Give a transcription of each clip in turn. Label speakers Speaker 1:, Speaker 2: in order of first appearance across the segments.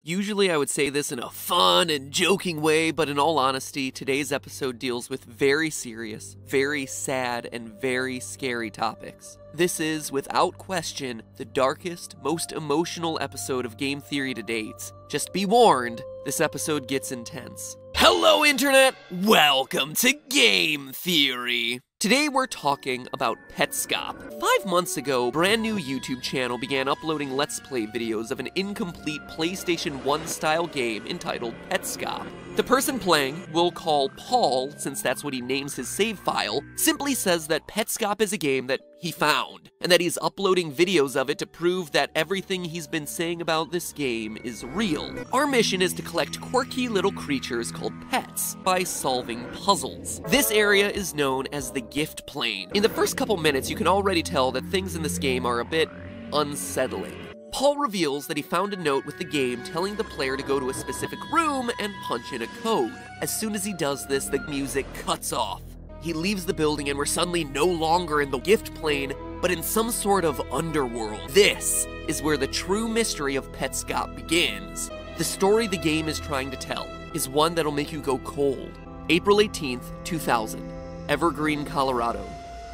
Speaker 1: Usually I would say this in a fun and joking way, but in all honesty, today's episode deals with very serious, very sad, and very scary topics. This is, without question, the darkest, most emotional episode of game theory to date. Just be warned, this episode gets intense. Hello Internet! Welcome to Game Theory! Today we're talking about Petscop. 5 months ago, a brand new YouTube channel began uploading Let's Play videos of an incomplete PlayStation 1 style game entitled Petscop. The person playing, we'll call Paul, since that's what he names his save file, simply says that Petscop is a game that he found, and that he's uploading videos of it to prove that everything he's been saying about this game is real. Our mission is to collect quirky little creatures called pets by solving puzzles. This area is known as the gift plane. In the first couple minutes, you can already tell that things in this game are a bit unsettling. Paul reveals that he found a note with the game telling the player to go to a specific room and punch in a code. As soon as he does this, the music cuts off. He leaves the building and we're suddenly no longer in the gift plane, but in some sort of underworld. This is where the true mystery of Petscop begins. The story the game is trying to tell is one that'll make you go cold. April 18th, 2000, Evergreen, Colorado.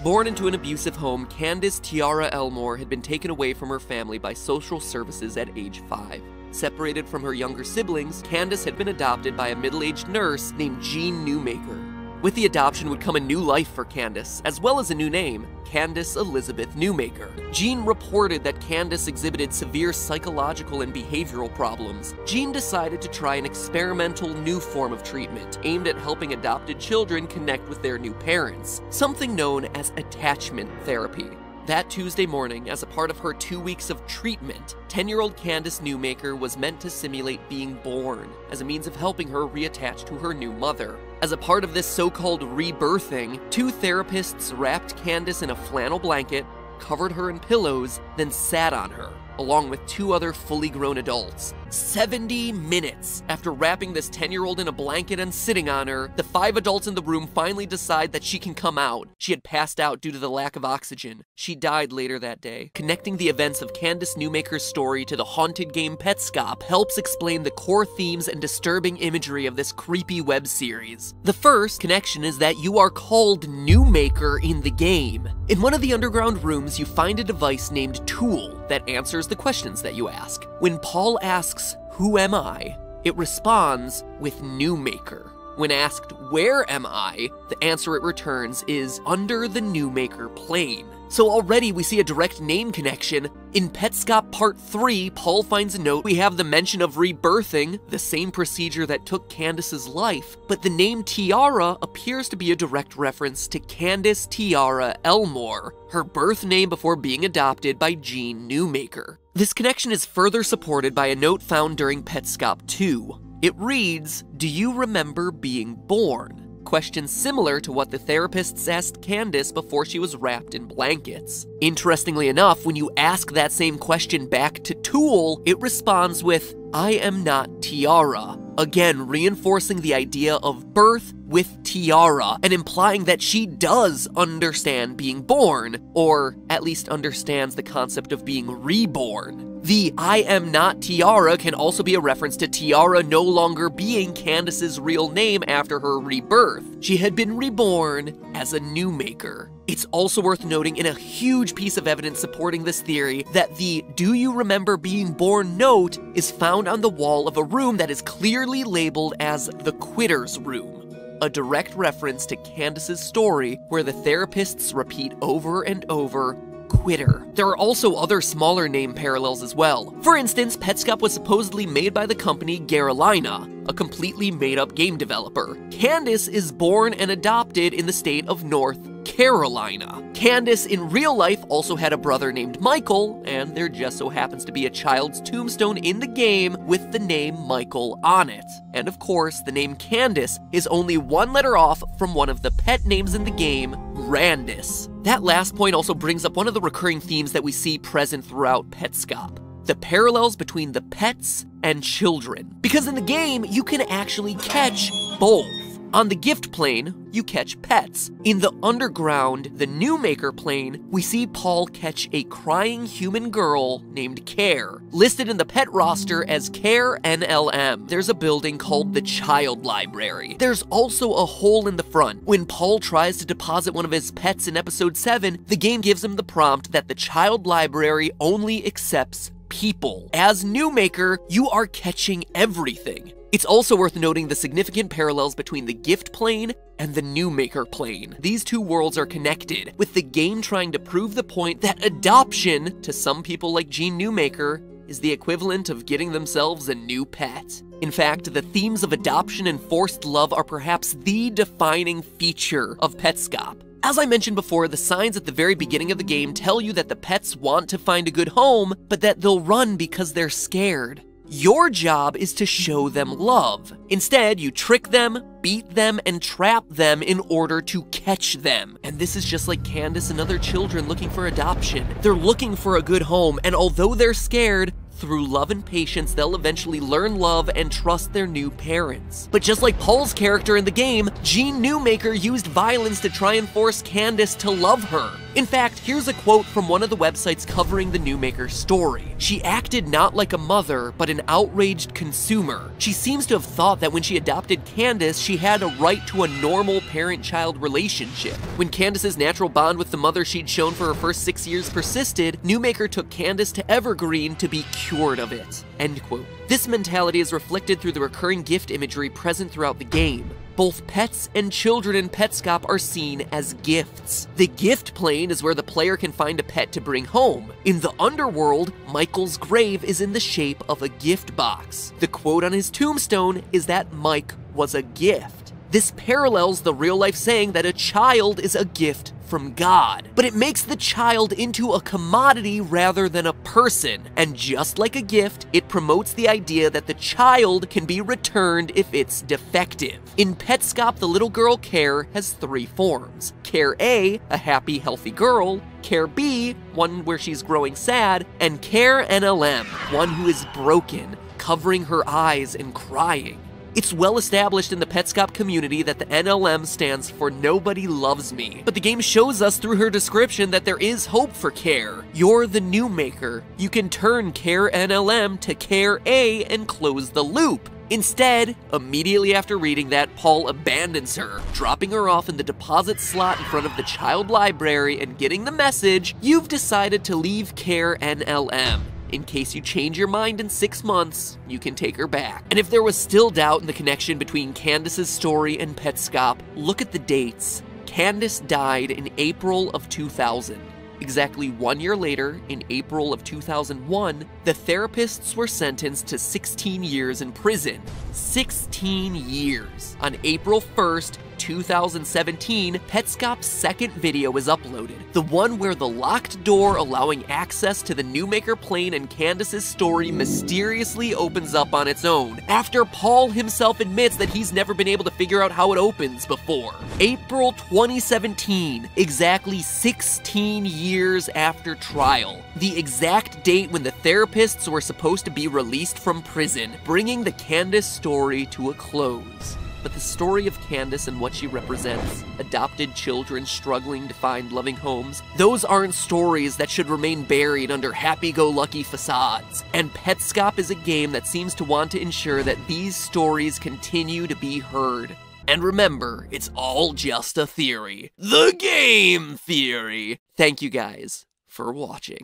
Speaker 1: Born into an abusive home, Candace Tiara Elmore had been taken away from her family by social services at age 5. Separated from her younger siblings, Candace had been adopted by a middle-aged nurse named Jean Newmaker. With the adoption would come a new life for Candace, as well as a new name, Candace Elizabeth Newmaker. Jean reported that Candace exhibited severe psychological and behavioral problems. Jean decided to try an experimental new form of treatment, aimed at helping adopted children connect with their new parents, something known as attachment therapy. That Tuesday morning, as a part of her 2 weeks of treatment, 10-year-old Candace Newmaker was meant to simulate being born, as a means of helping her reattach to her new mother. As a part of this so-called rebirthing, 2 therapists wrapped Candace in a flannel blanket, covered her in pillows, then sat on her, along with 2 other fully grown adults. 70 minutes after wrapping this 10-year-old in a blanket and sitting on her, the 5 adults in the room finally decide that she can come out. She had passed out due to the lack of oxygen. She died later that day. Connecting the events of Candace Newmaker's story to the haunted game Petscop helps explain the core themes and disturbing imagery of this creepy web series. The first connection is that you are called Newmaker in the game. In one of the underground rooms, you find a device named Tool that answers the questions that you ask. When Paul asks, "Who am I?" it responds with Newmaker. When asked, "Where am I?" the answer it returns is under the Newmaker plane. So already we see a direct name connection. In Petscop Part 3, Paul finds a note. We have the mention of rebirthing, the same procedure that took Candace's life, but the name Tiara appears to be a direct reference to Candace Tiara Elmore, her birth name before being adopted by Jean Newmaker. This connection is further supported by a note found during Petscop 2. It reads, "Do you remember being born?" Question similar to what the therapists asked Candace before she was wrapped in blankets. Interestingly enough, when you ask that same question back to Tool, it responds with, "I am not Tiara." Again, reinforcing the idea of birth with Tiara, and implying that she does understand being born, or at least understands the concept of being reborn. The "I am not Tiara" can also be a reference to Tiara no longer being Candace's real name after her rebirth. She had been reborn as a Newmaker. It's also worth noting, in a huge piece of evidence supporting this theory, that the "Do you remember being born" note is found on the wall of a room that is clearly labeled as the Quitter's Room. A direct reference to Candace's story, where the therapists repeat over and over, "Quitter." There are also other smaller name parallels as well. For instance, Petscop was supposedly made by the company Garolina, a completely made-up game developer. Candace is born and adopted in the state of North Carolina. Candace in real life also had a brother named Michael, and there just so happens to be a child's tombstone in the game with the name Michael on it. And of course, the name Candace is only 1 letter off from one of the pet names in the game, Randus. That last point also brings up one of the recurring themes that we see present throughout Petscop: the parallels between the pets and children. Because in the game, you can actually catch both. On the gift plane, you catch pets. In the underground, the new maker plane, we see Paul catch a crying human girl named Care, listed in the pet roster as Care NLM. There's a building called the Child Library. There's also a hole in the front. When Paul tries to deposit one of his pets in episode 7, the game gives him the prompt that the Child Library only accepts people. As new maker, you are catching everything. It's also worth noting the significant parallels between the gift plane and the new maker plane. These two worlds are connected, with the game trying to prove the point that adoption, to some people like Gene Newmaker, is the equivalent of getting themselves a new pet. In fact, the themes of adoption and forced love are perhaps the defining feature of Petscop. As I mentioned before, the signs at the very beginning of the game tell you that the pets want to find a good home, but that they'll run because they're scared. Your job is to show them love. Instead, you trick them, beat them, and trap them in order to catch them. And this is just like Candace and other children looking for adoption. They're looking for a good home, and although they're scared, through love and patience, they'll eventually learn love and trust their new parents. But just like Paul's character in the game, Gene Newmaker used violence to try and force Candace to love her. In fact, here's a quote from one of the websites covering the Newmaker story. She acted not like a mother, but an outraged consumer. She seems to have thought that when she adopted Candace, she had a right to a normal parent-child relationship. When Candace's natural bond with the mother she'd shown for her first 6 years persisted, Newmaker took Candace to Evergreen to be cured of it. End quote. This mentality is reflected through the recurring gift imagery present throughout the game. Both pets and children in Petscop are seen as gifts. The gift plane is where the player can find a pet to bring home. In the underworld, Michael's grave is in the shape of a gift box. The quote on his tombstone is that Mike was a gift. This parallels the real-life saying that a child is a gift from God, but it makes the child into a commodity rather than a person, and just like a gift, it promotes the idea that the child can be returned if it's defective. In Petscop, the little girl Care has 3 forms. Care A, a happy, healthy girl, Care B, one where she's growing sad, and Care NLM, one who is broken, covering her eyes and crying. It's well established in the Petscop community that the NLM stands for Nobody Loves Me, but the game shows us through her description that there is hope for Care. You're the new maker. You can turn Care NLM to Care A and close the loop. Instead, immediately after reading that, Paul abandons her, dropping her off in the deposit slot in front of the child library and getting the message, you've decided to leave Care NLM. In case you change your mind in 6 months, you can take her back. And if there was still doubt in the connection between Candace's story and Petscop, look at the dates. Candace died in April of 2000. Exactly 1 year later, in April of 2001, the therapists were sentenced to 16 years in prison. 16 years. On April 1st, 2017, Petscop's second video was uploaded, the one where the locked door allowing access to the Newmaker plane and Candace's story mysteriously opens up on its own, after Paul himself admits that he's never been able to figure out how it opens before. April 2017, exactly 16 years after trial, the exact date when the therapists were supposed to be released from prison, bringing the Candace story to a close. But the story of Candace and what she represents, adopted children struggling to find loving homes, those aren't stories that should remain buried under happy-go-lucky facades. And Petscop is a game that seems to want to ensure that these stories continue to be heard. And remember, it's all just a theory. The game theory! Thank you guys for watching.